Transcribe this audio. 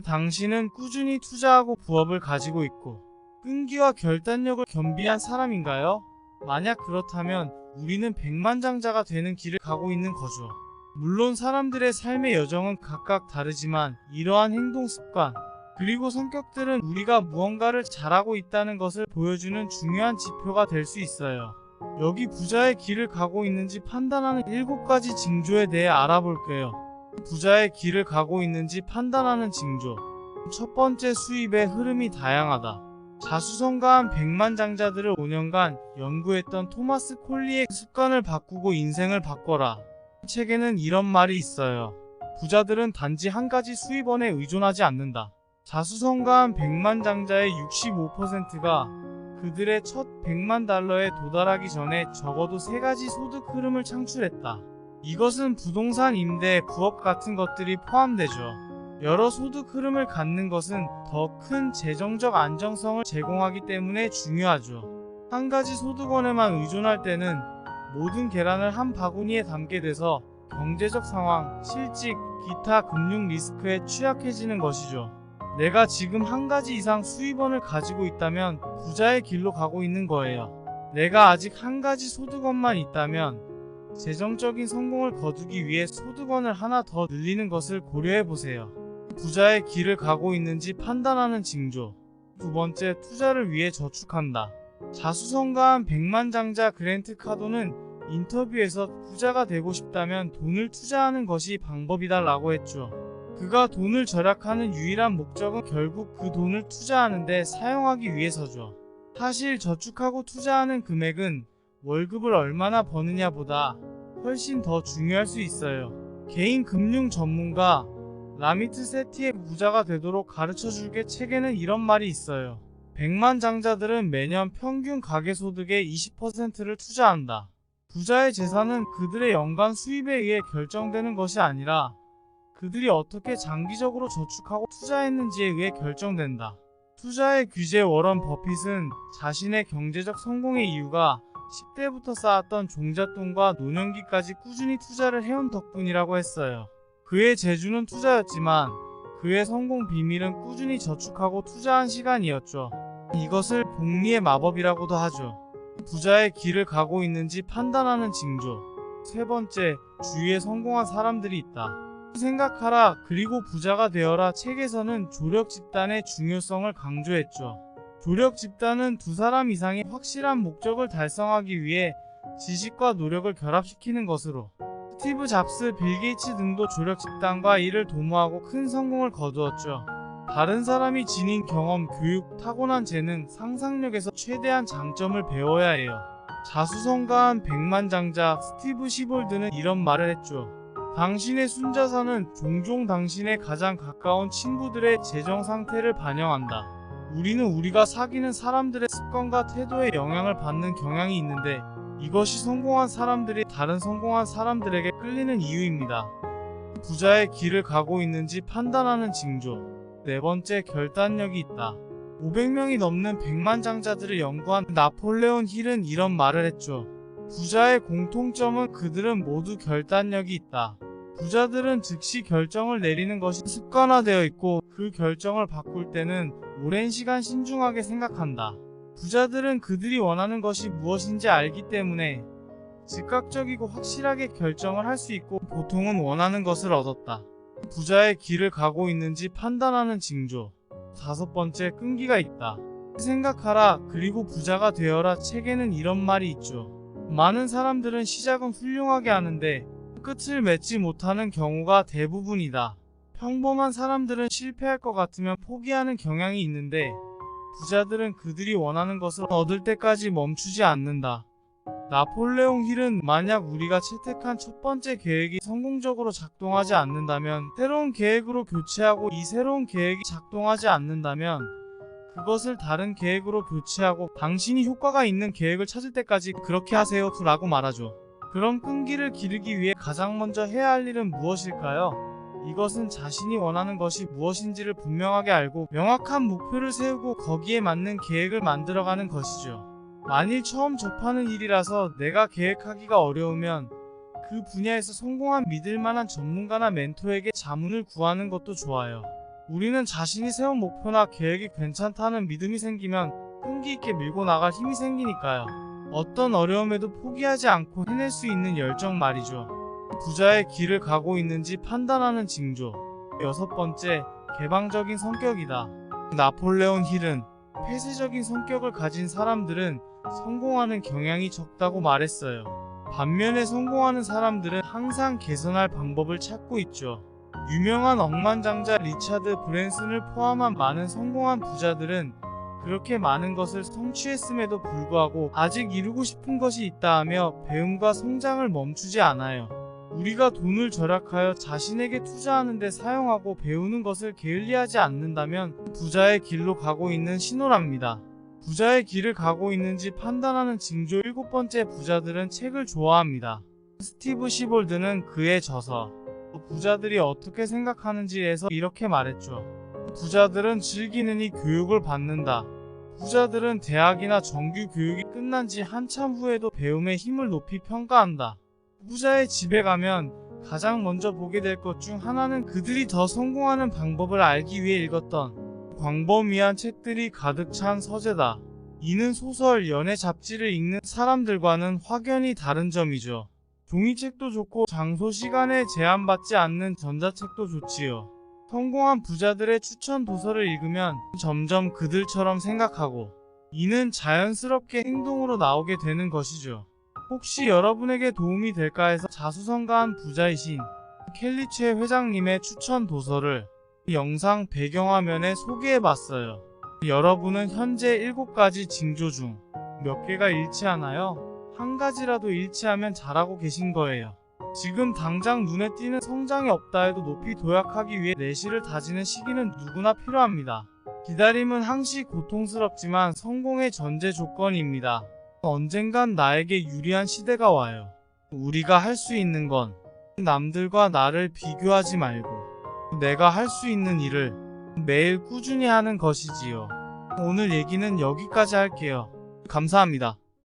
당신은 꾸준히 투자하고 부업을 가지고 있고 끈기와 결단력을 겸비한 사람인가요? 만약 그렇다면 우리는 백만장자가 되는 길을 가고 있는 거죠. 물론 사람들의 삶의 여정은 각각 다르지만 이러한 행동 습관, 그리고 성격들은 우리가 무언가를 잘하고 있다는 것을 보여주는 중요한 지표가 될 수 있어요. 여기 부자의 길을 가고 있는지 판단하는 7가지 징조에 대해 알아볼게요. 부자의 길을 가고 있는지 판단하는 징조. 첫 번째, 수입의 흐름이 다양하다. 자수성가한 백만장자들을 5년간 연구했던 토마스 콜리의 습관을 바꾸고 인생을 바꿔라 책에는 이런 말이 있어요. 부자들은 단지 한 가지 수입원에 의존하지 않는다. 자수성가한 백만장자의 65%가 그들의 첫 100만 달러에 도달하기 전에 적어도 3가지 소득 흐름을 창출했다. 이것은 부동산, 임대, 부업 같은 것들이 포함되죠. 여러 소득 흐름을 갖는 것은 더 큰 재정적 안정성을 제공하기 때문에 중요하죠. 한 가지 소득원에만 의존할 때는 모든 계란을 한 바구니에 담게 돼서 경제적 상황, 실직, 기타 금융 리스크에 취약해지는 것이죠. 내가 지금 한 가지 이상 수입원을 가지고 있다면 부자의 길로 가고 있는 거예요. 내가 아직 한 가지 소득원만 있다면 재정적인 성공을 거두기 위해 소득원을 하나 더 늘리는 것을 고려해보세요. 부자의 길을 가고 있는지 판단하는 징조. 두 번째, 투자를 위해 저축한다. 자수성가한 백만장자 그랜트 카도는 인터뷰에서 부자가 되고 싶다면 돈을 투자하는 것이 방법이다 라고 했죠. 그가 돈을 절약하는 유일한 목적은 결국 그 돈을 투자하는데 사용하기 위해서죠. 사실 저축하고 투자하는 금액은 월급을 얼마나 버느냐보다 훨씬 더 중요할 수 있어요. 개인 금융 전문가 라미트 세티의 부자가 되도록 가르쳐줄게 책에는 이런 말이 있어요. 백만장자들은 매년 평균 가계소득의 20%를 투자한다. 부자의 재산은 그들의 연간 수입에 의해 결정되는 것이 아니라 그들이 어떻게 장기적으로 저축하고 투자했는지에 의해 결정된다. 투자의 귀재 워런 버핏은 자신의 경제적 성공의 이유가 10대부터 쌓았던 종잣돈과 노년기까지 꾸준히 투자를 해온 덕분이라고 했어요. 그의 재주는 투자였지만 그의 성공 비밀은 꾸준히 저축하고 투자한 시간이었죠. 이것을 복리의 마법이라고도 하죠. 부자의 길을 가고 있는지 판단하는 징조. 세 번째, 주위에 성공한 사람들이 있다. 생각하라 그리고 부자가 되어라 책에서는 조력 집단의 중요성을 강조했죠. 조력 집단은 두 사람 이상의 확실한 목적을 달성하기 위해 지식과 노력을 결합시키는 것으로 스티브 잡스, 빌 게이츠 등도 조력 집단과 이를 도모하고 큰 성공을 거두었죠. 다른 사람이 지닌 경험, 교육, 타고난 재능, 상상력에서 최대한 장점을 배워야 해요. 자수성가한 백만장자 스티브 시볼드는 이런 말을 했죠. 당신의 순자산은 종종 당신의 가장 가까운 친구들의 재정 상태를 반영한다. 우리는 우리가 사귀는 사람들의 습관과 태도에 영향을 받는 경향이 있는데 이것이 성공한 사람들이 다른 성공한 사람들에게 끌리는 이유입니다. 부자의 길을 가고 있는지 판단하는 징조. 네 번째, 결단력이 있다. 500명이 넘는 백만장자들을 연구한 나폴레온 힐은 이런 말을 했죠. 부자의 공통점은 그들은 모두 결단력이 있다. 부자들은 즉시 결정을 내리는 것이 습관화되어 있고 그 결정을 바꿀 때는 오랜 시간 신중하게 생각한다. 부자들은 그들이 원하는 것이 무엇인지 알기 때문에 즉각적이고 확실하게 결정을 할 수 있고 보통은 원하는 것을 얻었다. 부자의 길을 가고 있는지 판단하는 징조. 다섯 번째, 끈기가 있다. 생각하라 그리고 부자가 되어라 책에는 이런 말이 있죠. 많은 사람들은 시작은 훌륭하게 하는데 끝을 맺지 못하는 경우가 대부분이다. 평범한 사람들은 실패할 것 같으면 포기하는 경향이 있는데 부자들은 그들이 원하는 것을 얻을 때까지 멈추지 않는다. 나폴레옹 힐은 만약 우리가 채택한 첫 번째 계획이 성공적으로 작동하지 않는다면 새로운 계획으로 교체하고 이 새로운 계획이 작동하지 않는다면 그것을 다른 계획으로 교체하고 당신이 효과가 있는 계획을 찾을 때까지 그렇게 하세요 라고 말하죠. 그럼 끈기를 기르기 위해 가장 먼저 해야 할 일은 무엇일까요? 이것은 자신이 원하는 것이 무엇인지를 분명하게 알고 명확한 목표를 세우고 거기에 맞는 계획을 만들어가는 것이죠. 만일 처음 접하는 일이라서 내가 계획하기가 어려우면 그 분야에서 성공한 믿을만한 전문가나 멘토에게 자문을 구하는 것도 좋아요. 우리는 자신이 세운 목표나 계획이 괜찮다는 믿음이 생기면 끈기 있게 밀고 나갈 힘이 생기니까요. 어떤 어려움에도 포기하지 않고 해낼 수 있는 열정 말이죠. 부자의 길을 가고 있는지 판단하는 징조. 6번째, 개방적인 성격이다. 나폴레온 힐은 폐쇄적인 성격을 가진 사람들은 성공하는 경향이 적다고 말했어요. 반면에 성공하는 사람들은 항상 개선할 방법을 찾고 있죠. 유명한 억만장자 리차드 브랜슨을 포함한 많은 성공한 부자들은 그렇게 많은 것을 성취했음에도 불구하고 아직 이루고 싶은 것이 있다 하며 배움과 성장을 멈추지 않아요. 우리가 돈을 절약하여 자신에게 투자하는 데 사용하고 배우는 것을 게을리하지 않는다면 부자의 길로 가고 있는 신호랍니다. 부자의 길을 가고 있는지 판단하는 징조. 7번째, 부자들은 책을 좋아합니다. 스티브 시볼드는 그의 저서 부자들이 어떻게 생각하는지에서 이렇게 말했죠. 부자들은 즐기느니 교육을 받는다. 부자들은 대학이나 정규 교육이 끝난 지 한참 후에도 배움의 힘을 높이 평가한다. 부자의 집에 가면 가장 먼저 보게 될 것 중 하나는 그들이 더 성공하는 방법을 알기 위해 읽었던 광범위한 책들이 가득 찬 서재다. 이는 소설, 연애 잡지를 읽는 사람들과는 확연히 다른 점이죠. 종이책도 좋고 장소 시간에 제한받지 않는 전자책도 좋지요. 성공한 부자들의 추천 도서를 읽으면 점점 그들처럼 생각하고 이는 자연스럽게 행동으로 나오게 되는 것이죠. 혹시 여러분에게 도움이 될까 해서 자수성가한 부자이신 켈리 최 회장님의 추천 도서를 영상 배경화면에 소개해봤어요. 여러분은 현재 7가지 징조 중 몇 개가 일치하나요? 한 가지라도 일치하면 잘하고 계신 거예요. 지금 당장 눈에 띄는 성장이 없다 해도 높이 도약하기 위해 내실을 다지는 시기는 누구나 필요합니다. 기다림은 항시 고통스럽지만 성공의 전제 조건입니다. 언젠간 나에게 유리한 시대가 와요. 우리가 할 수 있는 건 남들과 나를 비교하지 말고 내가 할 수 있는 일을 매일 꾸준히 하는 것이지요. 오늘 얘기는 여기까지 할게요. 감사합니다.